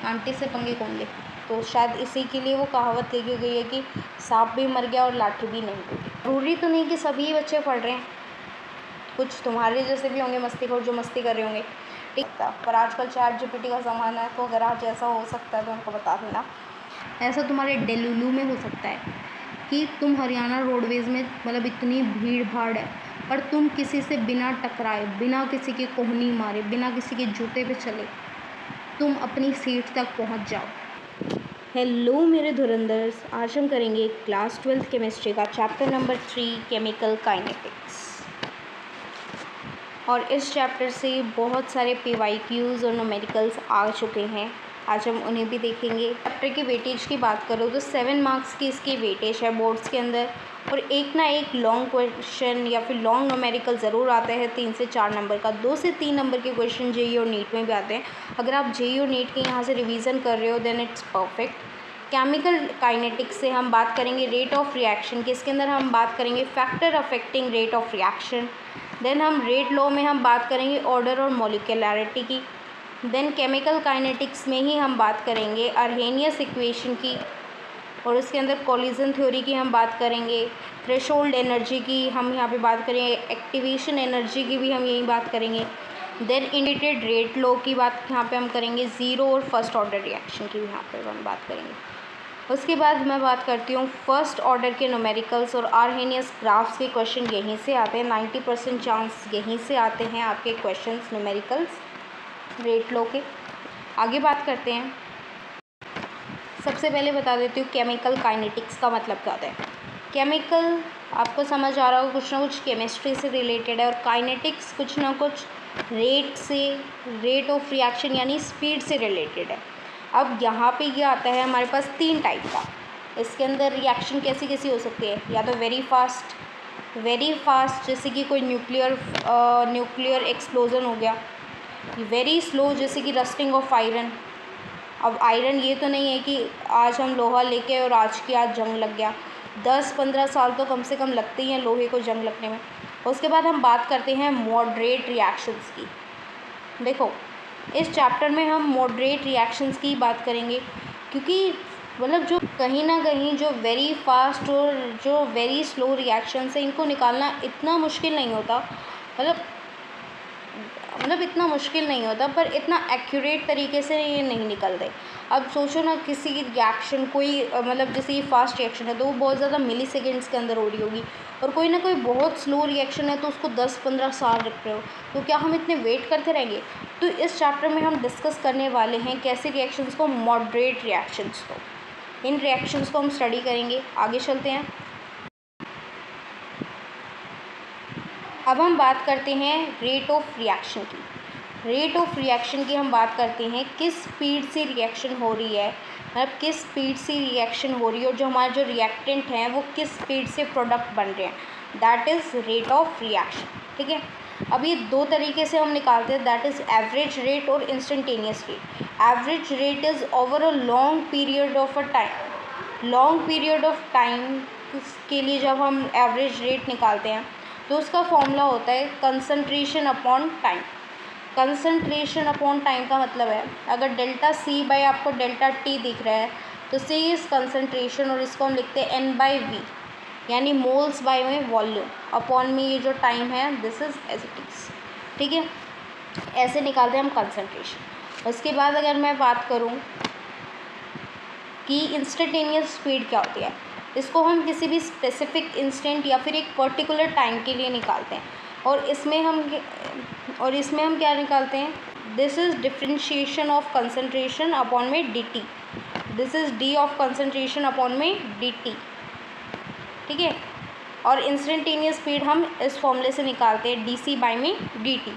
Aunty से पंगे कौन ले। तो शायद इसी के लिए वो कहावत लिखी गई है कि सांप भी मर गया और लाठी भी नहीं टूटी। ज़रूरी तो नहीं कि सभी बच्चे पढ़ रहे हैं, कुछ तुम्हारे जैसे भी होंगे मस्तीखोर जो मस्ती कर रहे होंगे, ठीक था। पर आजकल ChatGPT का ज़माना है, तो अगर आज ऐसा हो सकता है तो उनको बता देना। ऐसा तुम्हारे डेलुलू में हो सकता है कि तुम हरियाणा रोडवेज़ में मतलब इतनी भीड़ भाड़ है, पर तुम किसी से बिना टकराए, बिना किसी के कोहनी मारे, बिना किसी के जूते पे चले तुम अपनी सीट तक पहुंच जाओ। हेलो मेरे धुरंधर्स, आज हम करेंगे क्लास 12th केमिस्ट्री का चैप्टर नंबर 3 केमिकल काइनेटिक्स। और इस चैप्टर से बहुत सारे PYQs और न्यूमेरिकल्स आ चुके हैं, आज हम उन्हें भी देखेंगे। चैप्टर की वेटेज की बात करो तो 7 मार्क्स की इसकी वेटेज है बोर्ड्स के अंदर, और एक ना एक लॉन्ग क्वेश्चन या फिर लॉन्ग न्यूमेरिकल ज़रूर आता है 3 से 4 नंबर का। 2 से 3 नंबर के क्वेश्चन JEE और नीट में भी आते हैं। अगर आप JEE और नीट के यहाँ से रिवीजन कर रहे हो then it's perfect. Chemical kinetics से हम बात करेंगे रेट ऑफ रिएक्शन की, इसके अंदर हम बात करेंगे factor affecting rate of reaction. Then हम रेट लॉ में हम बात करेंगे ऑर्डर और मॉलिक्यूलैरिटी की। देन केमिकल काइनेटिक्स में ही हम बात करेंगे अर्हेनियस इक्वेशन की, और उसके अंदर कोलिजन थ्योरी की हम बात करेंगे। थ्रेशोल्ड एनर्जी की हम यहाँ पे बात करेंगे, एक्टिवेशन एनर्जी की भी हम यही बात करेंगे। देन इंडिकेटेड रेट लॉ की बात यहाँ पे हम करेंगे, ज़ीरो और फर्स्ट ऑर्डर रिएक्शन की भी यहाँ पे हम बात करेंगे। उसके बाद मैं बात करती हूँ फर्स्ट ऑर्डर के न्यूमेरिकल्स और अर्हेनियस ग्राफ्स के क्वेश्चन यहीं से आते हैं। 90% चांस यहीं से आते हैं आपके क्वेश्चंस न्यूमेरिकल्स रेट लॉ के। आगे बात करते हैं। सबसे पहले बता देती हूँ केमिकल काइनेटिक्स का मतलब क्या होता है। केमिकल आपको समझ आ रहा होगा कुछ ना कुछ केमिस्ट्री से रिलेटेड है, और काइनेटिक्स कुछ ना कुछ रेट से, रेट ऑफ रिएक्शन यानी स्पीड से रिलेटेड है। अब यहाँ पे ये आता है हमारे पास 3 टाइप का। इसके अंदर रिएक्शन कैसी कैसी हो सकती है, या तो वेरी फास्ट जैसे कि कोई न्यूक्लियर एक्सप्लोजन हो गया, वेरी स्लो जैसे कि रस्टिंग ऑफ आयरन। अब आयरन ये तो नहीं है कि आज हम लोहा लेके और आज की आज जंग लग गया, 10-15 साल तो कम से कम लगते ही हैं लोहे को जंग लगने में। उसके बाद हम बात करते हैं मॉडरेट रिएक्शंस की। देखो इस चैप्टर में हम मॉडरेट रिएक्शंस की बात करेंगे, क्योंकि मतलब जो कहीं ना कहीं जो वेरी फास्ट और जो वेरी स्लो रिएक्शंस है इनको निकालना इतना मुश्किल नहीं होता, मतलब इतना मुश्किल नहीं होता, पर इतना एक्यूरेट तरीके से ये नहीं निकलते। अब सोचो ना किसी की रिएक्शन कोई मतलब जैसे ये फास्ट रिएक्शन है तो वो बहुत ज़्यादा मिली सेकेंड्स के अंदर हो रही होगी, और कोई ना कोई बहुत स्लो रिएक्शन है तो उसको 10-15 साल रख रहे हो, तो क्या हम इतने वेट करते रहेंगे। तो इस चैप्टर में हम डिस्कस करने वाले हैं कैसे रिएक्शंस को, मॉडरेट रिएक्शंस को। इन रिएक्शंस को हम स्टडी करेंगे। आगे चलते हैं। अब हम बात करते हैं रेट ऑफ रिएक्शन की। रेट ऑफ रिएक्शन की हम बात करते हैं किस स्पीड से रिएक्शन हो रही है, मतलब किस स्पीड से रिएक्शन हो रही है, और जो हमारे जो रिएक्टेंट हैं वो किस स्पीड से प्रोडक्ट बन रहे हैं, that is rate of reaction. ठीक है। अब ये 2 तरीके से हम निकालते हैं, दैट इज़ एवरेज रेट और instantaneous rate. Average rate is over a long period of a time. Long period of time के लिए जब हम एवरेज रेट निकालते हैं तो उसका फॉर्मूला होता है concentration upon time. Concentration upon time का मतलब है अगर डेल्टा C बाई आपको डेल्टा T दिख रहा है तो C इज़ कंसंट्रेशन, और इसको हम लिखते हैं N/V यानी मोल्स बाय में वॉल्यूम अपॉन में ये जो टाइम है this is as it is. ठीक है, ऐसे निकालते हैं हम कंसंट्रेशन। उसके बाद अगर मैं बात करूँ कि इंस्टेंटेनियस स्पीड क्या होती है, इसको हम किसी भी स्पेसिफिक इंस्टेंट या फिर एक पर्टिकुलर टाइम के लिए निकालते हैं, और इसमें हम क्या निकालते हैं, this is differentiation of concentration upon में dt। This is d of concentration upon में dt। ठीक है, और इंस्टेंटेनियस स्पीड हम इस फॉर्मूले से निकालते हैं dc बाई में dt।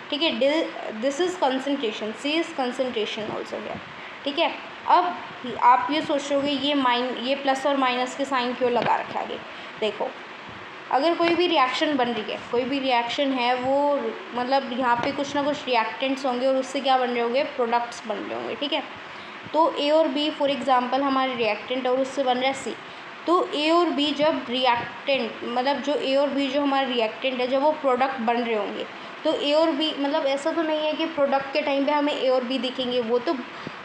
ठीक है, this is concentration, c is concentration also है। ठीक है। अब आप ये सोचोगे ये प्लस और माइनस के साइन क्यों लगा रखा है। देखो अगर कोई भी रिएक्शन बन रही है, कोई भी रिएक्शन है वो मतलब यहाँ पे कुछ ना कुछ रिएक्टेंट्स होंगे और उससे क्या बन रहे होंगे, प्रोडक्ट्स बन रहे होंगे। ठीक है, तो A और B फॉर एग्जांपल हमारे रिएक्टेंट और उससे बन रहा है C। तो A और B जब रिएक्टेंट मतलब जो A और B जो हमारे रिएक्टेंट है जब वो प्रोडक्ट बन रहे होंगे तो A और B मतलब ऐसा तो नहीं है कि प्रोडक्ट के टाइम पे हमें A और B दिखेंगे, वो तो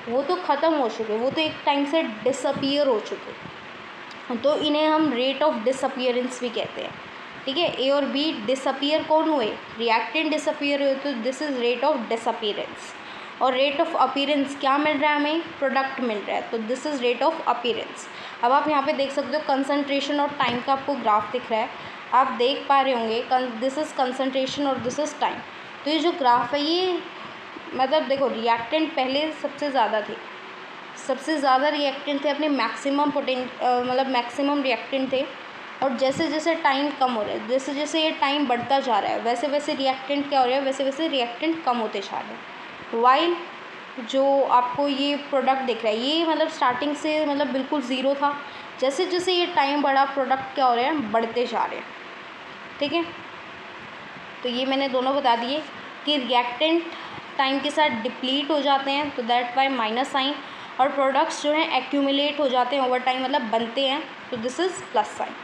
वो तो ख़त्म हो चुके, वो तो एक टाइम से डिसअपियर हो चुके, तो इन्हें हम रेट ऑफ डिसअपियरेंस भी कहते हैं। ठीक है, ए और बी डिसअपियर कौन हुए, रिएक्टेंट डिसअपियर हुए, तो this is rate of disappearance. और रेट ऑफ अपीयरेंस क्या मिल रहा है हमें, प्रोडक्ट मिल रहा है, तो this is rate of appearance. अब आप यहाँ पे देख सकते हो कंसंट्रेशन और टाइम का आपको ग्राफ दिख रहा है, आप देख पा रहे होंगे, दिस इज़ कंसंट्रेशन और दिस इज़ टाइम। तो ये जो ग्राफ है ये मतलब देखो रिएक्टेंट पहले सबसे ज़्यादा थे, सबसे ज़्यादा रिएक्टेंट थे, अपने मैक्सिमम मतलब मैक्सिमम रिएक्टेंट थे, और जैसे जैसे टाइम कम हो रहा है, जैसे जैसे ये टाइम बढ़ता जा रहा है, वैसे वैसे रिएक्टेंट क्या हो रहा है, वैसे वैसे रिएक्टेंट कम होते जा रहे हैं। वाइल जो आपको ये प्रोडक्ट दिख रहा है, ये मतलब स्टार्टिंग से मतलब बिल्कुल ज़ीरो था, जैसे जैसे ये टाइम बढ़ा प्रोडक्ट क्या हो रहे हैं, बढ़ते जा रहे हैं। ठीक है, तो ये मैंने दोनों बता दिए कि रिएक्टेंट टाइम के साथ डिप्लीट हो जाते हैं, तो दैट बाय माइनस साइन, और प्रोडक्ट्स जो हैं एक्यूमुलेट हो जाते हैं ओवर टाइम, मतलब बनते हैं, तो दिस इज़ प्लस साइन।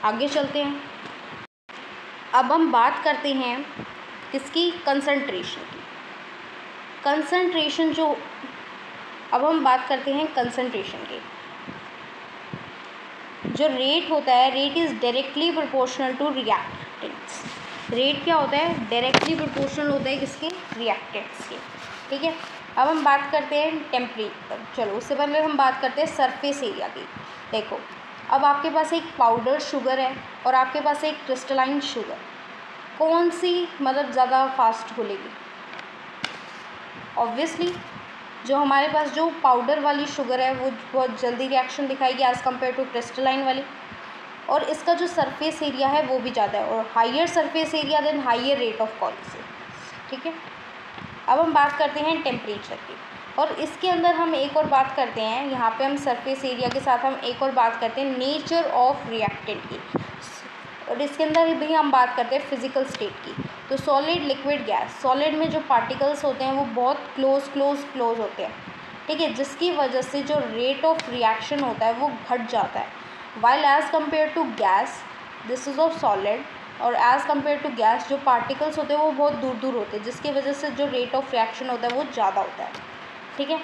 आगे चलते हैं, अब हम बात करते हैं किसकी, कंसंट्रेशन की। कंसंट्रेशन जो, अब हम बात करते हैं कंसंट्रेशन की। जो रेट होता है, rate is directly proportional to reactants. Rate क्या होता है, डायरेक्टली प्रोपोर्शनल होता है किसके, रिएक्टेंट्स के। ठीक है, अब हम बात करते हैं टेम्परेचर। चलो उससे पहले हम बात करते हैं सरफेस एरिया की। देखो अब आपके पास एक पाउडर शुगर है और आपके पास एक क्रिस्टलाइन शुगर, कौन सी मतलब ज़्यादा फास्ट घुलेगी, ऑब्वियसली जो हमारे पास जो पाउडर वाली शुगर है वो बहुत जल्दी रिएक्शन दिखाएगी एज़ कम्पेयर टू क्रिस्टलाइन वाली, और इसका जो सरफेस एरिया है वो भी ज़्यादा है, और higher surface area then higher rate of collisions. ठीक है, अब हम बात करते हैं टेम्परेचर की, और इसके अंदर हम एक और बात करते हैं, यहाँ पे हम सरफेस एरिया के साथ हम एक और बात करते हैं नेचर ऑफ रिएक्टेंट की, और इसके अंदर भी हम बात करते हैं फिजिकल स्टेट की। तो सॉलिड, लिक्विड, गैस। सॉलिड में जो पार्टिकल्स होते हैं वो बहुत क्लोज होते हैं, ठीक है, जिसकी वजह से जो रेट ऑफ रिएक्शन होता है वो घट जाता है, while as compare to gas this is of solid, और एज़ कम्पेयर टू गैस जो पार्टिकल्स होते हैं वो बहुत दूर दूर होते हैं, जिसकी वजह से जो रेट ऑफ रिएक्शन होता है वो ज़्यादा होता है। ठीक है,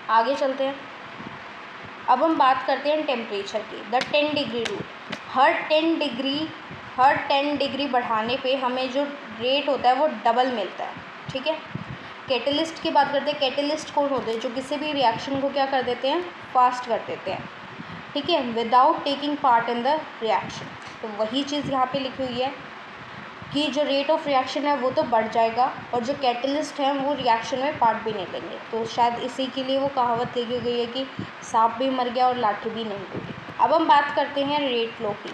आगे चलते हैं, अब हम बात करते हैं टेम्परेचर की, the 10 degree rule. Her 10 degree बढ़ाने पे हमें जो रेट होता है वो डबल मिलता है। ठीक है, कैटलिस्ट की बात करते हैं, कैटलिस्ट कौन होते हैं, जो किसी भी रिएक्शन को क्या कर देते हैं, फास्ट कर देते हैं। ठीक है, without taking part in the reaction. तो वही चीज़ यहाँ पे लिखी हुई है कि जो रेट ऑफ रिएक्शन है वो तो बढ़ जाएगा, और जो कैटलिस्ट है वो रिएक्शन में पार्ट भी नहीं लेंगे। तो शायद इसी के लिए वो कहावत लिखी गई है कि सांप भी मर गया और लाठी भी नहीं टूटी। अब हम बात करते हैं रेट लॉ की,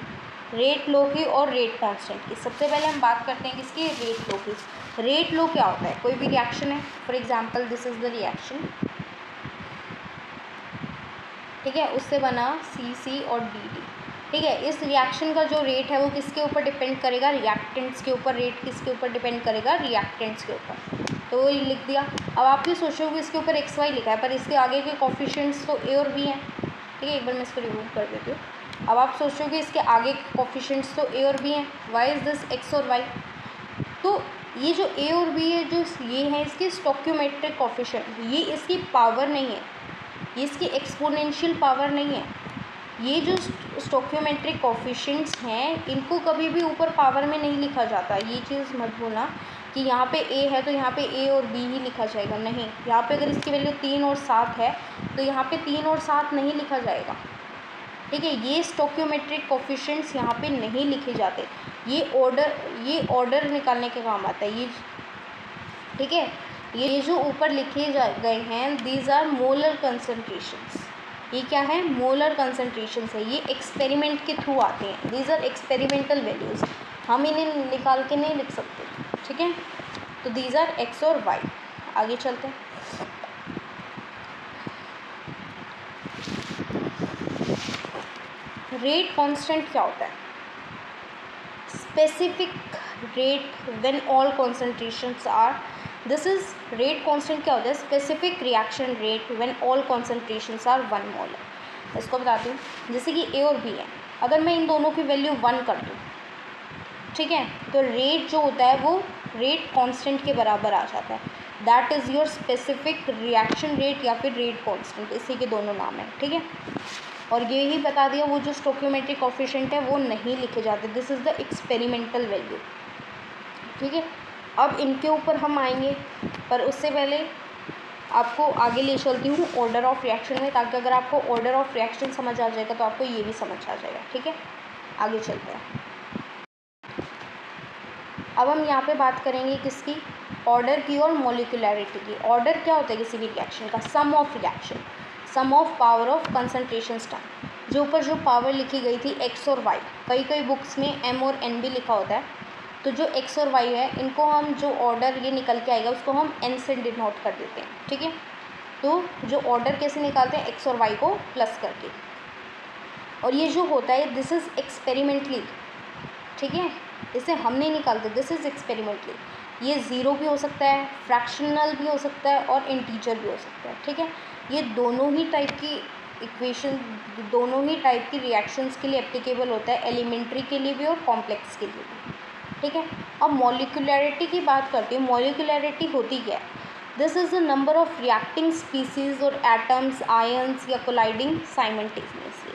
रेट लॉ की और रेट कांस्टेंट की। सबसे पहले हम बात करते हैं किसकी, रेट लॉ की। रेट लॉ क्या होता है, कोई भी रिएक्शन है, for example this is the reaction, ठीक है, उससे बना सी और डी। ठीक है, इस रिएक्शन का जो रेट है वो किसके ऊपर डिपेंड करेगा, रिएक्टेंट्स के ऊपर। रेट किसके ऊपर डिपेंड करेगा, रिएक्टेंट्स के ऊपर। तो वो लिख दिया। अब आप ये सोचोगे इसके ऊपर एक्स वाई लिखा है, पर इसके आगे के कोफिशिएंट्स तो ए और बी हैं। ठीक है, एक बार मैं इसको रिमूव कर देती हूँ। अब आप सोचोगे इसके आगे के कोफिशिएंट्स तो ए और बी हैं, वाई इज़ दिस एक्स और वाई। तो ये जो ए और बी है, जो ये हैं इसके स्टोक्योमेट्रिक कोफिशिएंट, ये इसकी पावर नहीं है, ये इसकी एक्सपोनेंशियल पावर नहीं है। ये जो स्टोक्योमेट्रिक कोफिशिएंट्स हैं इनको कभी भी ऊपर पावर में नहीं लिखा जाता। ये चीज़ मत भूलना कि यहाँ पे ए है तो यहाँ पे ए और बी ही लिखा जाएगा, नहीं। यहाँ पे अगर इसकी वैल्यू 3 और 7 है तो यहाँ पे 3 और 7 नहीं लिखा जाएगा। ठीक है, ये स्टोक्योमेट्रिक कोफिशिएंट्स यहाँ पे नहीं लिखे जाते, ये ऑर्डर निकालने के काम आता है ये। ठीक है, ये जो ऊपर लिखे गए हैं दीज आर मोलर कंसंट्रेशंस। ये क्या है, मोलर कंसंट्रेशंस है, ये एक्सपेरिमेंट के थ्रू आते हैं, दीज आर एक्सपेरिमेंटल वैल्यूज़, हम इन्हें निकाल के नहीं लिख सकते। ठीक है, तो दीज आर एक्स और वाई। आगे चलते हैं, रेट कांस्टेंट क्या होता है, specific rate when all concentrations are, this is rate constant क्या होता है, specific reaction rate when all concentrations are 1 molar. इसको बताती हूँ, जैसे कि ए और बी है, अगर मैं इन दोनों की वैल्यू 1 कर दूँ, ठीक है, तो रेट जो होता है वो रेट कांस्टेंट के बराबर आ जाता है। That is your specific reaction rate या फिर रेट कांस्टेंट, इसी के दोनों नाम हैं, ठीक है। और ये ही बता दिया वो जो स्टोकियोमेट्रिक कोफिशिएंट है वो नहीं लिखे जाते, this is the experimental value, ठीक है। अब इनके ऊपर हम आएंगे, पर उससे पहले आपको आगे ले चलती हूँ ऑर्डर ऑफ रिएक्शन में, ताकि अगर आपको ऑर्डर ऑफ रिएक्शन समझ आ जाएगा तो आपको ये भी समझ आ जाएगा, ठीक है। आगे चलते हैं। अब हम यहाँ पे बात करेंगे किसकी, ऑर्डर की और मॉलिक्यूलैरिटी की। ऑर्डर क्या होता है किसी भी रिएक्शन का, sum of reaction, sum of power of concentration time. जो ऊपर जो पावर लिखी गई थी एक्स और वाई, कई कई बुक्स में एम और एन भी लिखा होता है, तो जो एक्स और वाई है इनको हम जो ऑर्डर ये निकल के आएगा उसको हम एन से डिनोट कर देते हैं, ठीक है। तो जो ऑर्डर कैसे निकालते हैं, एक्स और वाई को प्लस करके, और ये जो होता है दिस इज़ एक्सपेरिमेंटली, ठीक है, इसे हम नहीं निकालते, दिस इज़ एक्सपेरिमेंटली। ये ज़ीरो भी हो सकता है, फ्रैक्शनल भी हो सकता है और इंटीजर भी हो सकता है, ठीक है। ये दोनों ही टाइप की इक्वेशन, दोनों ही टाइप की रिएक्शंस के लिए एप्लीकेबल होता है, एलिमेंट्री के लिए भी और कॉम्प्लेक्स के लिए भी, ठीक है। अब मॉलिक्यूलैरिटी की बात करती हूँ। मॉलिक्यूलैरिटी होती क्या है, this is the number of reacting species और एटम्स, आयंस या कोलाइडिंग साइमल्टेनियसली।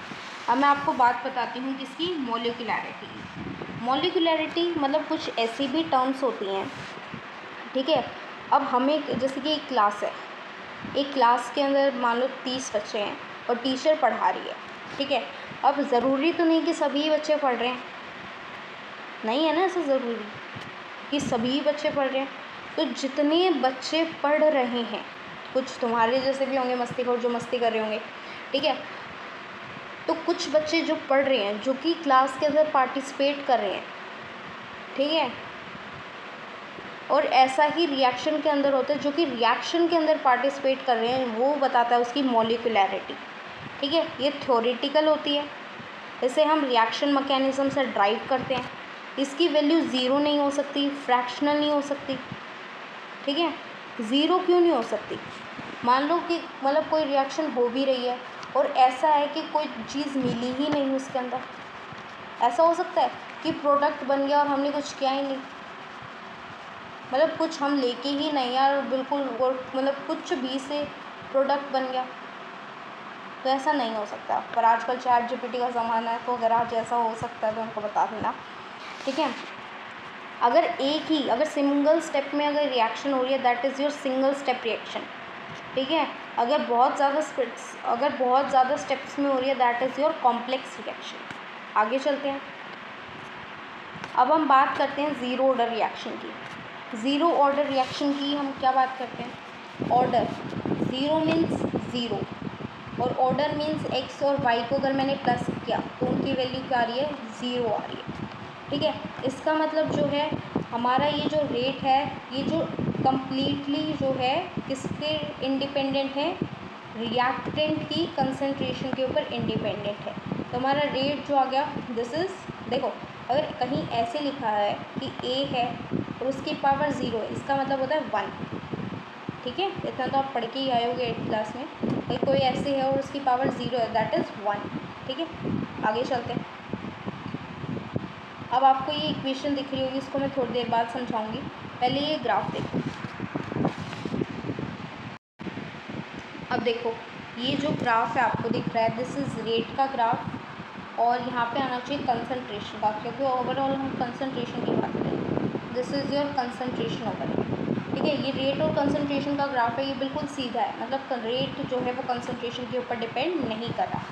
अब मैं आपको बात बताती हूँ किसकी, मॉलिक्यूलैरिटी की। मॉलिक्यूलैरिटी मतलब कुछ ऐसी भी टर्म्स होती हैं, ठीक है। अब हमें जैसे कि एक क्लास है, एक क्लास के अंदर मान लो 30 बच्चे हैं और टीचर पढ़ा रही है, ठीक है। अब ज़रूरी तो नहीं कि सभी बच्चे पढ़ रहे हैं, नहीं है ना ऐसा ज़रूरी कि सभी बच्चे पढ़ रहे हैं। तो जितने बच्चे पढ़ रहे हैं, कुछ तुम्हारे जैसे भी होंगे मस्तीखोर जो मस्ती कर रहे होंगे, ठीक है। तो कुछ बच्चे जो पढ़ रहे हैं, जो कि क्लास के अंदर पार्टिसिपेट कर रहे हैं, ठीक है। और ऐसा ही रिएक्शन के अंदर होता है, जो कि रिएक्शन के अंदर पार्टिसिपेट कर रहे हैं, वो बताता है उसकी मॉलिक्यूलैरिटी, ठीक है। ये थ्योरेटिकल होती है, इसे हम रिएक्शन मैकेनिज्म से ड्राइव करते हैं। इसकी वैल्यू ज़ीरो नहीं हो सकती, फ्रैक्शनल नहीं हो सकती, ठीक है। ज़ीरो क्यों नहीं हो सकती, मान लो कि मतलब कोई रिएक्शन हो भी रही है और ऐसा है कि कोई चीज़ मिली ही नहीं उसके अंदर, ऐसा हो सकता है कि प्रोडक्ट बन गया और हमने कुछ किया ही नहीं, मतलब कुछ हम लेके ही नहीं यार बिल्कुल, और मतलब कुछ भी से प्रोडक्ट बन गया, तो ऐसा नहीं हो सकता। पर आजकल चैट जीपीटी का ज़माना है, तो अगर आज ऐसा हो सकता है तो उनको बता देना, ठीक है। अगर सिंगल स्टेप में अगर रिएक्शन हो रही है, that is your single step reaction, ठीक है। अगर बहुत ज़्यादा स्टेप्स में हो रही है, that is your complex reaction. आगे चलते हैं। अब हम बात करते हैं ज़ीरो ऑर्डर रिएक्शन की। ज़ीरो ऑर्डर रिएक्शन की हम क्या बात करते हैं, ऑर्डर, ज़ीरो मीन्स ज़ीरो और ऑर्डर मीन्स एक्स और वाई को अगर मैंने प्लस किया तो उनकी वैल्यू क्या आ रही है, ज़ीरो आ रही है, ठीक है। इसका मतलब जो है हमारा ये जो रेट है, ये जो कम्प्लीटली जो है किसके इंडिपेंडेंट है, रिएक्टेंट की कंसंट्रेशन के ऊपर इंडिपेंडेंट है। तो हमारा रेट जो आ गया, दिस इज़, देखो अगर कहीं ऐसे लिखा है कि ए है और उसकी पावर ज़ीरो है, इसका मतलब होता है 1, ठीक है। इतना तो आप पढ़ के ही आए होगे 8th क्लास में, अगर कोई ऐसे है और उसकी पावर ज़ीरो है, दैट इज़ 1, ठीक है। आगे चलते हैं। अब आपको ये इक्वेशन दिख रही होगी, इसको मैं थोड़ी देर बाद समझाऊंगी, पहले ये ग्राफ देखो। अब देखो ये जो ग्राफ है आपको दिख रहा है, दिस इज़ रेट का ग्राफ, और यहाँ पे आना चाहिए कंसंट्रेशन का, क्योंकि ओवरऑल हम कंसंट्रेशन की बात करें। This is your concentration overall, ठीक है। ये रेट और कंसंट्रेशन का ग्राफ है, ये बिल्कुल सीधा है, मतलब रेट जो है वो कंसंट्रेशन के ऊपर डिपेंड नहीं कर रहा,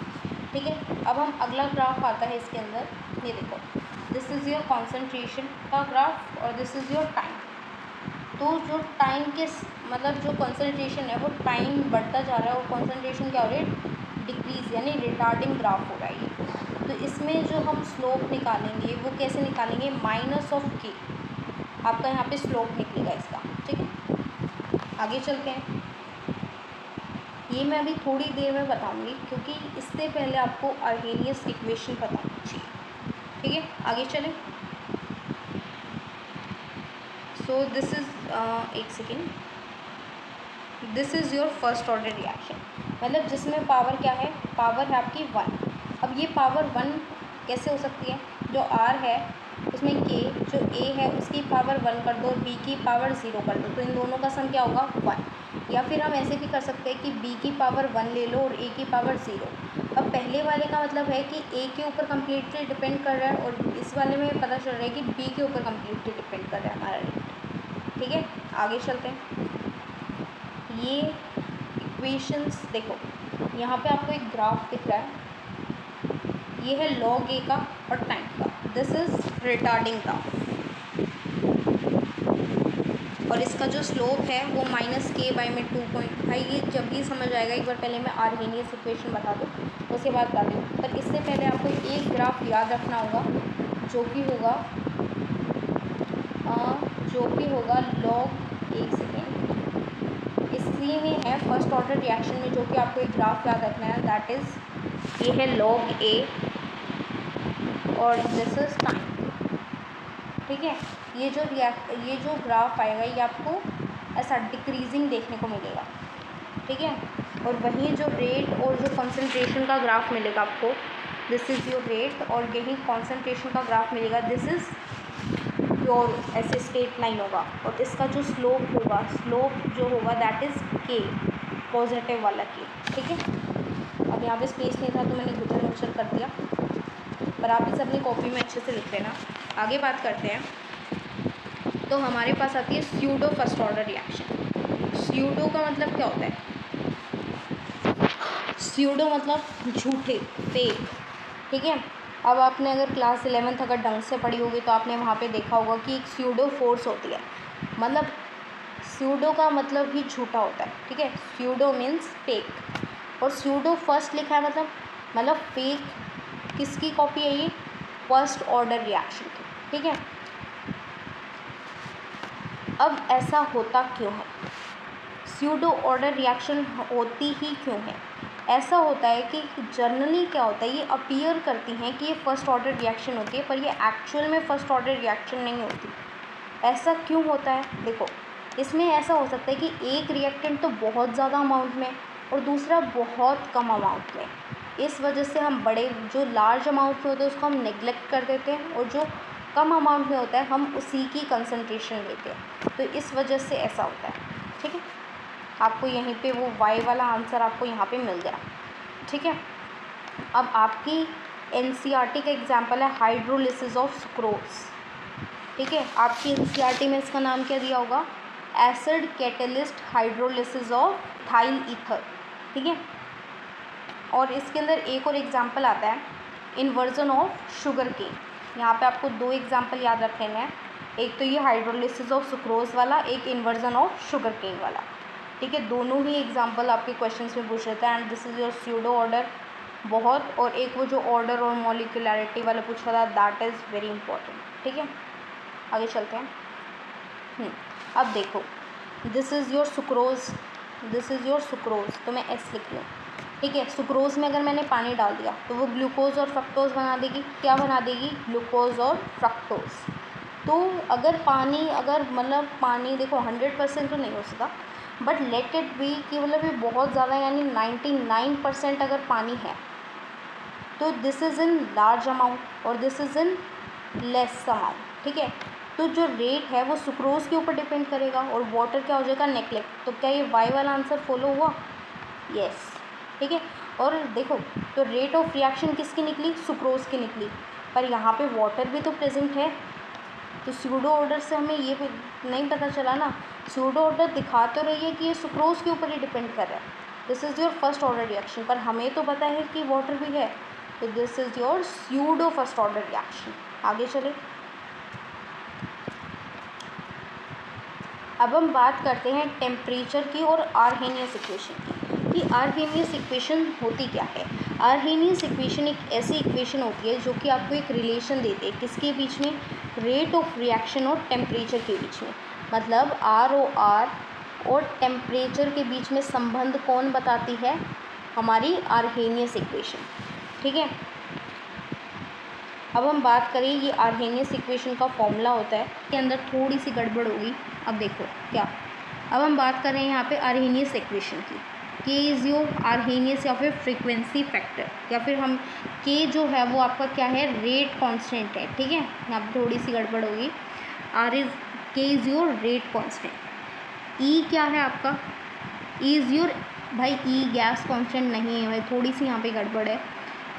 ठीक है। अब हम अगला ग्राफ आता है इसके अंदर, ये देखो दिस इज़ योर कॉन्सेंट्रेशन का ग्राफ और दिस इज़ योर टाइम। तो जो टाइम के मतलब जो कंसंट्रेशन है वो टाइम बढ़ता जा रहा है और कंसंट्रेशन क्या हो रही है, डिक्रीज, यानी रिटार्डिंग ग्राफ हो रहा है ये। तो इसमें जो हम स्लोप निकालेंगे वो कैसे निकालेंगे, माइनस ऑफ के, आपका यहाँ पे स्लोप निकलेगा इसका, ठीक है। आगे चलते हैं। ये मैं अभी थोड़ी देर में बताऊंगी, क्योंकि इससे पहले आपको अर्हेनियस इक्वेशन पता होनी चाहिए, ठीक है। आगे चलें। सो दिस इज़ एक second, this is your first order reaction, मतलब जिसमें पावर क्या है, पावर है आपकी 1। अब ये पावर 1 कैसे हो सकती है, जो R है उसमें के जो ए है उसकी पावर 1 कर दो और बी की पावर 0 कर दो, तो इन दोनों का सम क्या होगा 1। या फिर हम ऐसे भी कर सकते हैं कि बी की पावर 1 ले लो और ए की पावर 0। अब पहले वाले का मतलब है कि ए के ऊपर कम्प्लीटली डिपेंड कर रहा है और इस वाले में पता चल रहा है कि बी के ऊपर कम्प्लीटली डिपेंड कर रहा है हमारा रेट। ठीक है, आगे चलते हैं। ये इक्वेशंस देखो, यहाँ पे आपको एक ग्राफ दिख रहा है, ये है log a का और टाइम का। दिस इज रिटार्डिंग ग्राफ और इसका जो स्लोप है वो -k/2 भाई ये जब भी समझ आएगा, एक बार पहले मैं आर्हेनियस इक्वेशन बता दूँ उसके बाद बता दूँ, पर इससे पहले आपको एक ग्राफ याद रखना होगा जो कि होगा log, एक सेकेंड, इसलिए में है फर्स्ट ऑर्डर रिएक्शन में जो कि आपको एक ग्राफ याद रखना है, दैट इज़ ये है log a और दिस इज टाइम। ठीक है, ये जो ग्राफ आएगा ये आपको ऐसा डिक्रीजिंग देखने को मिलेगा। ठीक है, और वहीं जो रेट और जो कंसंट्रेशन का ग्राफ मिलेगा आपको, दिस इज़ योर रेट और यही कंसंट्रेशन का ग्राफ मिलेगा, दिस इज़ योर ऐसे स्ट्रेट लाइन होगा और इसका जो स्लोप जो होगा दैट इज़ के, पॉजिटिव वाला के। ठीक है, अब यहाँ पे स्पेस नहीं था तो मैंने गुजर मुचर कर दिया, पर आप इसे अपनी कॉपी में अच्छे से लिख लेना। आगे बात करते हैं, तो हमारे पास आती है pseudo first order reaction. Pseudo का मतलब क्या होता है? स्यूडो मतलब झूठे, फेक। ठीक है, अब आपने अगर क्लास 11th अगर ढंग से पढ़ी होगी तो आपने वहाँ पे देखा होगा कि एक स्यूडो फोर्स होती है, मतलब स्यूडो का मतलब ही झूठा होता है। ठीक है, स्यूडो मीन्स फेक और स्यूडो फर्स्ट लिखा है मतलब फेक किसकी कॉपी है? ये फर्स्ट ऑर्डर रिएक्शन की। ठीक है, अब ऐसा होता क्यों है? स्यूडो ऑर्डर रिएक्शन होती ही क्यों है? ऐसा होता है कि जनरली क्या होता है, ये अपीयर करती हैं कि ये फर्स्ट ऑर्डर रिएक्शन होती है, पर ये एक्चुअल में फर्स्ट ऑर्डर रिएक्शन नहीं होती। ऐसा क्यों होता है? देखो, इसमें ऐसा हो सकता है कि एक रिएक्टेंट तो बहुत ज़्यादा अमाउंट में और दूसरा बहुत कम अमाउंट में। इस वजह से हम बड़े जो लार्ज अमाउंट में होते हैं उसको हम नेग्लेक्ट कर देते हैं और जो कम अमाउंट में होता है हम उसी की कंसंट्रेशन लेते हैं, तो इस वजह से ऐसा होता है। ठीक है, आपको यहीं पे वो वाई वाला आंसर आपको यहाँ पे मिल गया। ठीक है, अब आपकी एनसीईआरटी का एग्जांपल है हाइड्रोलिसिस ऑफ सुक्रोज। ठीक है, आपकी एनसीईआरटी में इसका नाम क्या दिया होगा? Acid catalyst hydrolysis of ethyl ether. ठीक है, और इसके अंदर एक और एग्जांपल आता है इन्वर्जन ऑफ शुगर केन। यहाँ पे आपको दो एग्जांपल याद रखने हैं, एक तो ये हाइड्रोलिसिस ऑफ सुक्रोज वाला, एक इन्वर्जन ऑफ शुगर केन वाला। ठीक है, दोनों ही एग्जांपल आपके क्वेश्चंस में पूछ रहे थे and this is your pseudo order बहुत, और एक वो जो ऑर्डर और मॉलिक्यूलैरिटी वाला पूछा था दैट इज़ वेरी इंपॉर्टेंट। ठीक है, आगे चलते हैं। अब देखो, दिस इज़ योर सुक्रोज, तो मैं एस लिख लूँ। ठीक है, सुक्रोज में अगर मैंने पानी डाल दिया तो वो ग्लूकोज और फ्रक्टोज बना देगी। क्या बना देगी? ग्लूकोज और फ्रक्टोज। तो अगर पानी देखो 100% तो नहीं हो सकता, बट लेट इट बी कि मतलब ये बहुत ज़्यादा यानी 99% अगर पानी है तो this is in large amount और this is in less amount. ठीक है, तो जो रेट है वो सुक्रोज के ऊपर डिपेंड करेगा और वाटर क्या हो जाएगा? नेग्लेक्ट। तो क्या ये वाई वाला आंसर फॉलो हुआ? यस। ठीक है, और देखो तो रेट ऑफ रिएक्शन किसकी निकली? सुक्रोज की निकली, पर यहाँ पे वाटर भी तो प्रेजेंट है, तो स्यूडो ऑर्डर से हमें ये नहीं पता चला ना। स्यूडो ऑर्डर दिखा तो रही है कि ये सुक्रोज के ऊपर ही डिपेंड कर रहा है, this is your first order reaction, पर हमें तो पता है कि वाटर भी है, तो this is your pseudo first order reaction. आगे चले, अब हम बात करते हैं टेम्परेचर की और आर्हेनियस इक्वेशन की, कि आर्हेनियस इक्वेशन होती क्या है। आर्हेनियस इक्वेशन एक ऐसी इक्वेशन होती है जो कि आपको एक रिलेशन देती है, किसके बीच में? रेट ऑफ रिएक्शन और टेम्परेचर के बीच में। मतलब ROR और टेम्परेचर के बीच में संबंध कौन बताती है? हमारी आर्हेनियस इक्वेशन। ठीक है, अब हम बात करें ये आर्हेनियस इक्वेशन का फॉर्मूला होता है, के अंदर थोड़ी सी गड़बड़ होगी। अब देखो क्या, अब हम बात कर रहे हैं यहाँ पे आर्हेनियस इक्वेशन की, के इज़ योर आर्हेनियस या फिर फ्रीक्वेंसी फैक्टर, या फिर हम के जो है वो आपका क्या है, रेट कांस्टेंट है, ठीक है। यहाँ पर थोड़ी सी गड़बड़ होगी। के इज़ योर रेट कांस्टेंट। ई क्या है आपका, इज़ योर, भाई ई गैस कांस्टेंट नहीं है भाई, थोड़ी सी यहाँ पे गड़बड़ है।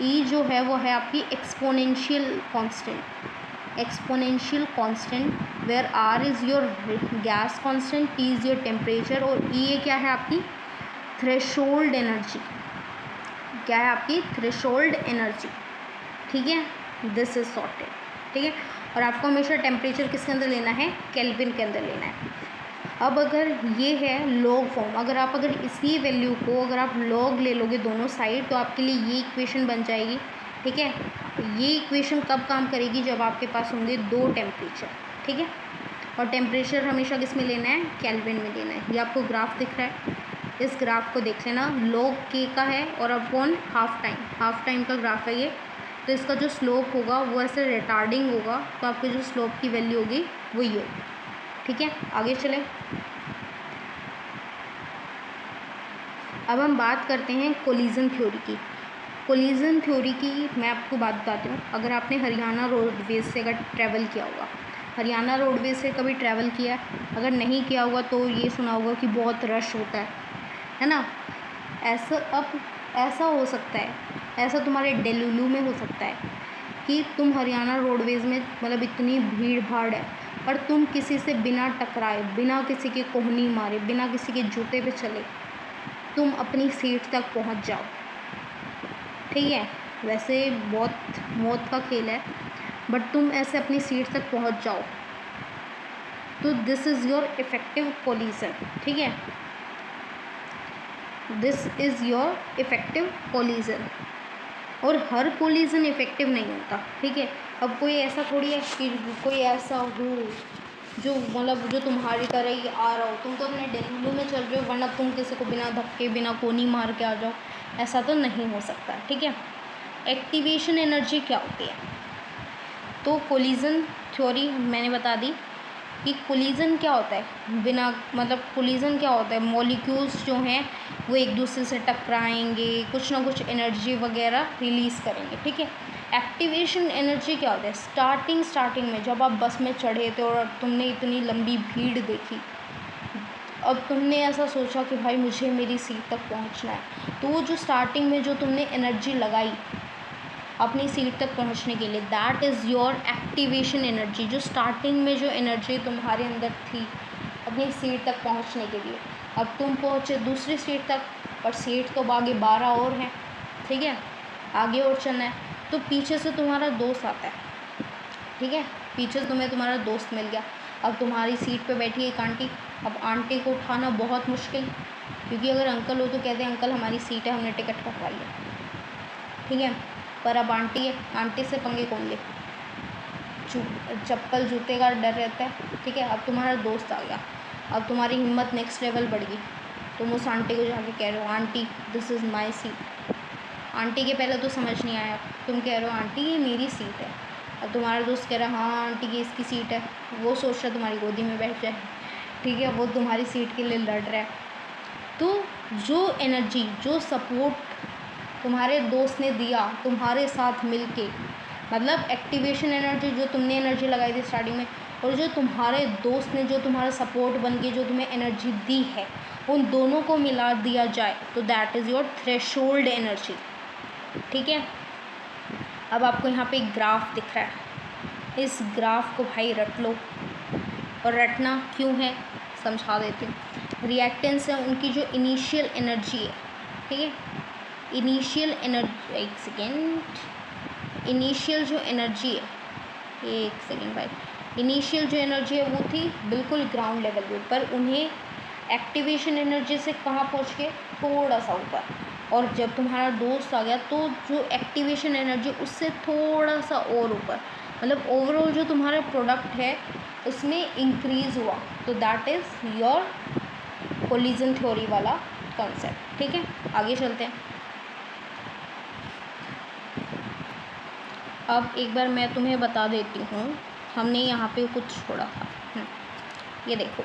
ई जो है वो है आपकी exponential constant, exponential constant, where R is your gas constant, T is your temperature, और ई ये क्या है आपकी थ्रेशोल्ड एनर्जी, क्या है आपकी थ्रेशोल्ड एनर्जी, ठीक है। दिस इज सॉर्टेड, ठीक है। और आपको हमेशा टेम्परेचर किसके अंदर लेना है, केल्विन के अंदर लेना है। अब अगर ये है लॉग फॉर्म, अगर इसी वैल्यू को अगर आप लॉग ले लोगे दोनों साइड, तो आपके लिए ये इक्वेशन बन जाएगी, ठीक है। ये इक्वेशन कब काम करेगी, जब आपके पास होंगे दो टेम्परेचर, ठीक है। और टेम्परेचर हमेशा किस में लेना है, केल्विन में लेना है। ये आपको ग्राफ दिख रहा है, इस ग्राफ को देख लेना, लॉग के का है और अपॉन हाफ टाइम का ग्राफ है ये। तो इसका जो स्लोप होगा वो ऐसे रिटार्डिंग होगा, तो आपकी जो स्लोप की वैल्यू होगी वो ये होगी, ठीक है। आगे चलें, अब हम बात करते हैं कोलिजन थ्योरी की। कोलिजन थ्योरी की मैं आपको बात बताती हूँ। अगर आपने हरियाणा रोडवेज से अगर ट्रैवल किया होगा, हरियाणा रोडवेज से कभी ट्रैवल किया है, अगर नहीं किया होगा तो ये सुना होगा कि बहुत रश होता है ना। ऐसा हो सकता है, ऐसा तुम्हारे डेलुलू में हो सकता है कि तुम हरियाणा रोडवेज़ में मतलब इतनी भीड़ भाड़ है, पर तुम किसी से बिना टकराए, बिना किसी के कोहनी मारे, बिना किसी के जूते पे चले तुम अपनी सीट तक पहुंच जाओ, ठीक है। वैसे बहुत मौत का खेल है, बट तुम ऐसे अपनी सीट तक पहुंच जाओ, तो this is your effective collision, ठीक है। This is your effective collision. और हर कोलिजन इफ़ेक्टिव नहीं होता, ठीक है। अब कोई ऐसा थोड़ी है कि कोई ऐसा हो जो मतलब जो तुम्हारी तरह ही आ रहा हो, तुम तो अपने डेलुलू में चल रहे हो, वरना तुम किसी को बिना धक्के बिना कोनी मार के आ जाओ, ऐसा तो नहीं हो सकता, ठीक है। एक्टिवेशन एनर्जी क्या होती है, तो कोलिजन थ्योरी मैंने बता दी कि कोलिजन क्या होता है, बिना मतलब कोलिजन क्या होता है, मॉलिक्यूल्स जो हैं वो एक दूसरे से टकराएंगे, कुछ ना कुछ एनर्जी वगैरह रिलीज़ करेंगे, ठीक है। एक्टिवेशन एनर्जी क्या होता है, स्टार्टिंग में जब आप बस में चढ़े थे और तुमने इतनी लंबी भीड़ देखी, अब तुमने ऐसा सोचा कि भाई मुझे मेरी सीट तक पहुंचना है, तो वो जो स्टार्टिंग में जो तुमने एनर्जी लगाई अपनी सीट तक पहुंचने के लिए, that is your activation energy. जो स्टार्टिंग में जो एनर्जी तुम्हारे अंदर थी अपनी सीट तक पहुंचने के लिए, अब तुम पहुंचे दूसरी सीट तक, और सीट तो आगे 12 और हैं, ठीक है, आगे और चलना है। तो पीछे से तुम्हारा दोस्त आता है, ठीक है, पीछे से तुम्हें तुम्हारा दोस्त मिल गया। अब तुम्हारी सीट पे बैठी है एक आंटी, अब आंटी को उठाना बहुत मुश्किल, क्योंकि अगर अंकल हो तो कहते हैं अंकल हमारी सीट है, हमने टिकट कटवा लिया, ठीक है। पर अब आंटी है, आंटी से पंगे कौन ले, चप्पल जूते का डर रहता है, ठीक है। अब तुम्हारा दोस्त आ गया, अब तुम्हारी हिम्मत नेक्स्ट लेवल बढ़ गई, तुम उस आंटी को जाके कह रहे हो aunty this is my seat. Aunty के पहले तो समझ नहीं आया, तुम कह रहे हो आंटी ये मेरी सीट है। अब तुम्हारा दोस्त कह रहा है हाँ आंटी ये इसकी सीट है, वो सोच रहा है तुम्हारी गोदी में बैठ जाए, ठीक है, वो तुम्हारी सीट के लिए लड़ रहा है। तो जो एनर्जी, जो सपोर्ट तुम्हारे दोस्त ने दिया तुम्हारे साथ मिलके, मतलब एक्टिवेशन एनर्जी जो तुमने एनर्जी लगाई थी स्टार्टिंग में, और जो तुम्हारे दोस्त ने जो तुम्हारा सपोर्ट बन के जो तुम्हें एनर्जी दी है, उन दोनों को मिला दिया जाए तो that is your threshold energy, ठीक है। अब आपको यहाँ पे एक ग्राफ दिख रहा है, इस ग्राफ को भाई रट लो, और रटना क्यों है समझा देती हूँ। रिएक्टेंस है उनकी जो इनिशियल एनर्जी है, ठीक है, इनिशियल एनर्जी, एक सेकेंड, इनिशियल जो एनर्जी है, एक सेकेंड भाई, इनिशियल जो एनर्जी है वो थी बिल्कुल ग्राउंड लेवल पे, पर उन्हें एक्टिवेशन एनर्जी से कहाँ पहुँच के थोड़ा सा ऊपर, और जब तुम्हारा दोस्त आ गया तो जो एक्टिवेशन एनर्जी उससे थोड़ा सा और ऊपर, मतलब ओवरऑल जो तुम्हारा प्रोडक्ट है उसमें इंक्रीज़ हुआ, तो that is your collision theory वाला कॉन्सेप्ट, ठीक है। आगे चलते हैं। अब एक बार मैं तुम्हें बता देती हूँ, हमने यहाँ पे कुछ छोड़ा था, ये देखो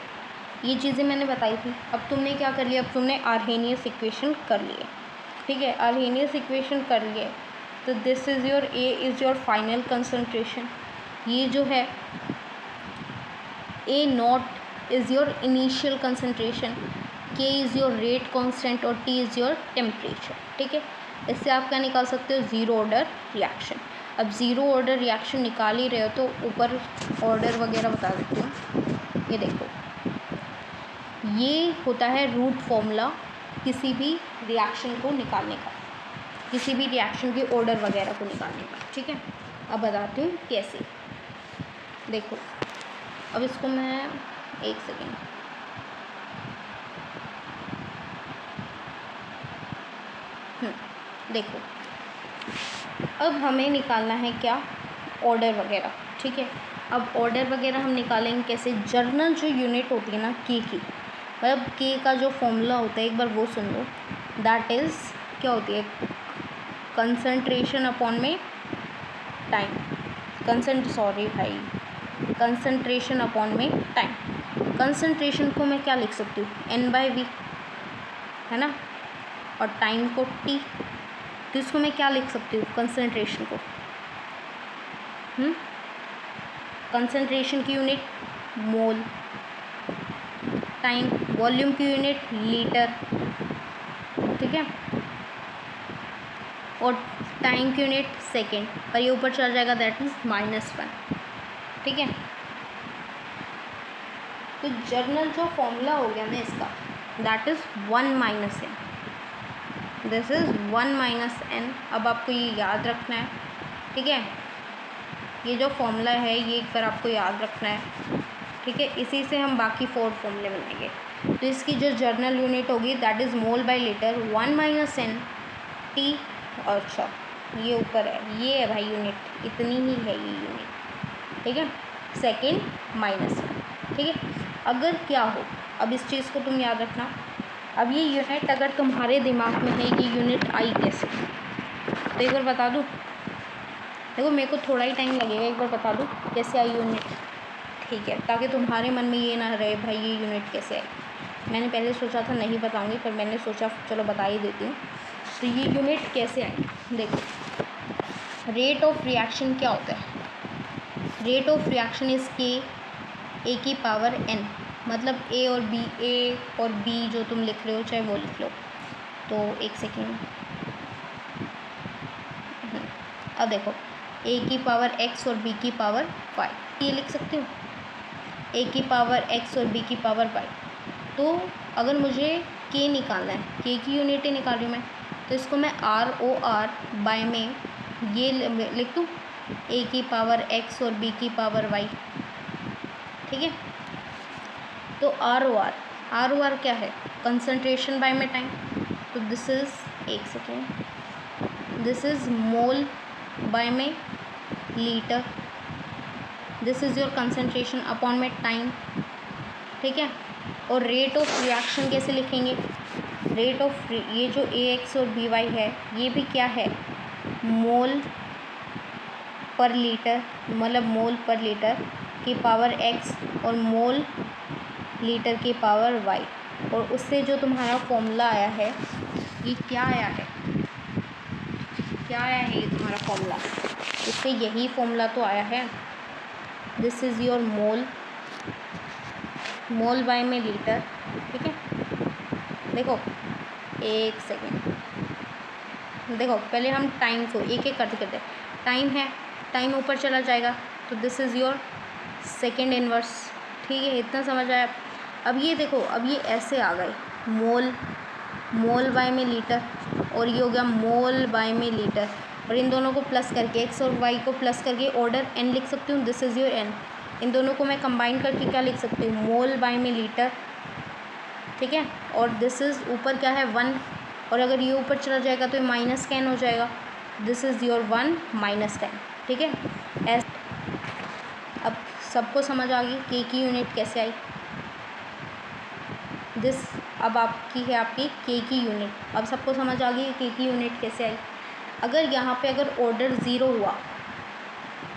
ये चीज़ें मैंने बताई थी। अब तुमने क्या कर लिया, अब तुमने आर्हेनियस इक्वेशन कर लिए, ठीक है, आर्हेनियस इक्वेशन कर लिए। तो this is your A is your final concentration, ये जो है A naught is your initial concentration, K is your rate constant और टी इज़ योर टेम्परेचर, ठीक है। इससे आप क्या निकाल सकते हो, ज़ीरो ऑर्डर रिएक्शन। अब ज़ीरो ऑर्डर रिएक्शन निकाल ही रहे हो तो ऊपर ऑर्डर वगैरह बता देती हूँ। ये देखो, ये होता है रूट फॉर्मूला किसी भी रिएक्शन को निकालने का, किसी भी रिएक्शन के ऑर्डर वगैरह को निकालने का, ठीक है। अब बताती हूँ कैसे। देखो, अब इसको मैं एक सेकेंड, देखो, अब हमें निकालना है क्या, ऑर्डर वगैरह, ठीक है। अब ऑर्डर वगैरह हम निकालेंगे कैसे, जर्नल जो यूनिट होती है ना के की, मतलब के का जो फॉर्मूला होता है एक बार वो सुन लो। दैट इज़ क्या होती है, कंसंट्रेशन अपॉन में टाइम, कंसंट्रेशन अपॉन में टाइम। कंसंट्रेशन को मैं क्या लिख सकती हूँ, N/V, है ना, और टाइम को T। तो इसको मैं क्या लिख सकती हूँ, कंसंट्रेशन को, कंसंट्रेशन की यूनिट मोल, टाइम वॉल्यूम की यूनिट लीटर, ठीक है, और टाइम की यूनिट सेकेंड, और ये ऊपर चला जाएगा, दैट इज़ -1, ठीक है। तो जर्नल जो फॉर्मूला हो गया ना इसका, that is 1 - n, this is 1 - n। अब आपको ये याद रखना है, ठीक है, ये जो फॉर्मूला है ये एक बार आपको याद रखना है, ठीक है। इसी से हम बाकी 4 फॉर्मूले बनाएंगे। तो इसकी जो जर्नल यूनिट होगी that is mole by litre, 1 - n T। और अच्छा, ये ऊपर है, ये है भाई यूनिट, इतनी ही है ये यूनिट, ठीक है, सेकेंड -1, ठीक है। अगर क्या हो, अब इस चीज़ को तुम याद रखना, अब ये यूनिट अगर तुम्हारे दिमाग में है, ये यूनिट आई कैसे, तो एक बार बता दूँ। देखो, मेरे को थोड़ा ही टाइम लगेगा, एक बार बता दूँ कैसे आई यूनिट, ठीक है, ताकि तुम्हारे मन में ये ना रहे भाई ये यूनिट कैसे आई। मैंने पहले सोचा था नहीं बताऊँगी, पर मैंने सोचा चलो बता ही देती हूँ। तो ये यूनिट कैसे आई, देखो, रेट ऑफ रिएक्शन क्या होता है, रेट ऑफ रिएक्शन इज़ के ए की पावर n, मतलब ए और बी जो तुम लिख रहे हो चाहे वो लिख लो। तो एक सेकेंड, अब देखो, ए की पावर x और b की पावर y, ये लिख सकते हो, ए की पावर x और b की पावर y। तो अगर मुझे k निकालना है, k की यूनिट ही निकाल रही हूँ मैं, तो इसको मैं ROR बाय में ये लिख दूँ, ए की पावर x और b की पावर y, ठीक है। तो ROR क्या है, कंसंट्रेशन बाय में टाइम। तो दिस इज़, एक second, this is mole by में litre, this is your concentration upon में टाइम, ठीक है। और रेट ऑफ रिएक्शन कैसे लिखेंगे, रेट ऑफ, ये जो AX और BY है ये भी क्या है, मोल पर लीटर, मतलब मोल पर लीटर की पावर x और मोल लीटर की पावर y। और उससे जो तुम्हारा फॉर्मूला आया है, ये क्या आया है, क्या आया है ये तुम्हारा फॉर्मूला, इससे यही फॉर्मूला तो आया है, this is your mole by में लीटर, ठीक है। देखो, एक सेकेंड, देखो पहले हम टाइम को एक एक करते करते, टाइम है, टाइम ऊपर चला जाएगा, तो this is your second inverse, ठीक है, इतना समझ आया। अब ये देखो, अब ये ऐसे आ गए, मोल बाय में लीटर, और ये हो गया मोल बाय में लीटर, और इन दोनों को प्लस करके x और y को प्लस करके ऑर्डर n लिख सकती हूँ, दिस इज़ योर n। इन दोनों को मैं कंबाइन करके क्या लिख सकती हूँ, मोल बाय में लीटर, ठीक है। और दिस इज़ ऊपर क्या है 1, और अगर ये ऊपर चला जाएगा तो ये -10 हो जाएगा, दिस इज़ योर 1 - 10, ठीक है। अब सबको समझ आ गई के की यूनिट कैसे आई, दिस अब आपकी है आपकी के की यूनिट। अब सबको समझ आ गई के की यूनिट कैसे आई। अगर यहाँ पे अगर ऑर्डर ज़ीरो हुआ,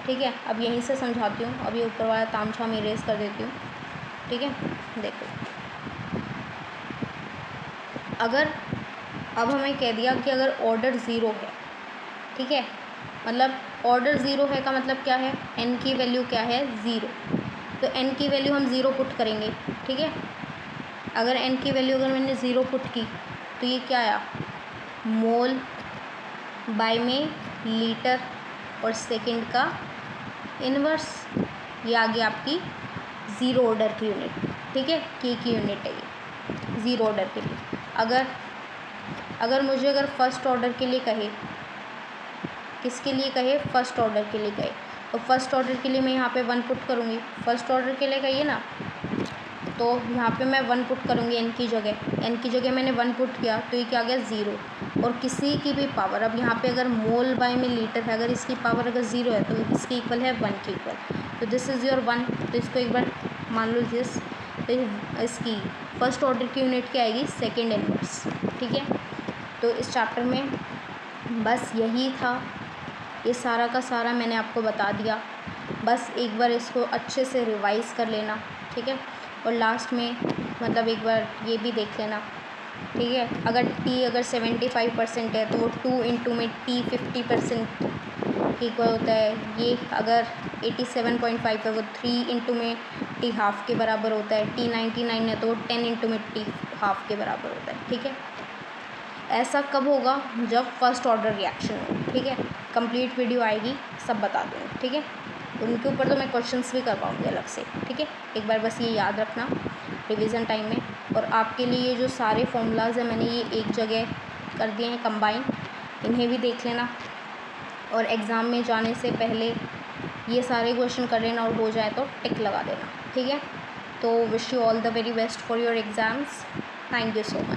ठीक है, अब यहीं से समझाती हूँ, अब ये ऊपर वाला तामझाम इरेज कर देती हूँ। ठीक है। देखो अगर अब हमें कह दिया कि अगर ऑर्डर ज़ीरो है, ठीक है, मतलब ऑर्डर ज़ीरो है का मतलब क्या है, n की वैल्यू क्या है, ज़ीरो, तो n की वैल्यू हम ज़ीरो पुट करेंगे, ठीक है। अगर n की वैल्यू अगर मैंने ज़ीरो पुट की तो ये क्या आया, मोल बाय में लीटर और सेकंड का इन्वर्स, ये आ गई आपकी ज़ीरो ऑर्डर की यूनिट, ठीक है, की यूनिट है ये ज़ीरो ऑर्डर के लिए। अगर मुझे अगर फर्स्ट ऑर्डर के लिए कहे, किसके लिए कहे, फर्स्ट ऑर्डर के लिए कहे, तो फर्स्ट ऑर्डर के लिए मैं यहाँ पे 1 पुट करूँगी। फर्स्ट ऑर्डर के लिए कहिए ना, तो यहाँ पे मैं 1 पुट करूँगी n की जगह मैंने 1 पुट किया तो ये क्या आ गया, ज़ीरो। और किसी की भी पावर, अब यहाँ पे अगर मोल बाय में लीटर है, अगर इसकी पावर अगर ज़ीरो है तो इसकी इक्वल है 1 के इक्वल, तो दिस इज़ योर 1, तो इसको एक बार मान लो दिस, तो इसकी फर्स्ट ऑर्डर की यूनिट क्या आएगी, सेकेंड इनवर्स, ठीक है। तो इस चैप्टर में बस यही था, ये सारा का सारा मैंने आपको बता दिया, बस एक बार इसको अच्छे से रिवाइज़ कर लेना, ठीक है। और लास्ट में मतलब एक बार ये भी देख लेना, ठीक है। अगर t अगर 75% है तो वो 2 इंटू में t 50% के इक्वल होता है। ये अगर 87.5 है वो 3 इंटू में t हाफ के बराबर होता है। t 99 है तो वो 10 इंटू में t हाफ के बराबर होता है, ठीक है। ऐसा कब होगा, जब फर्स्ट ऑर्डर रिएक्शन हो, ठीक है। कंप्लीट वीडियो आएगी, सब बता दूँगी, ठीक है। उनके ऊपर तो मैं क्वेश्चंस भी करवाऊँगी अलग से, ठीक है। एक बार बस ये याद रखना रिवीजन टाइम में। और आपके लिए ये जो सारे फॉर्मूलाज हैं मैंने ये एक जगह कर दिए हैं कंबाइन, इन्हें भी देख लेना। और एग्ज़ाम में जाने से पहले ये सारे क्वेश्चन कर लेना, और हो जाए तो टिक लगा देना, ठीक है। तो wish you all the very best for your exams. Thank you so much.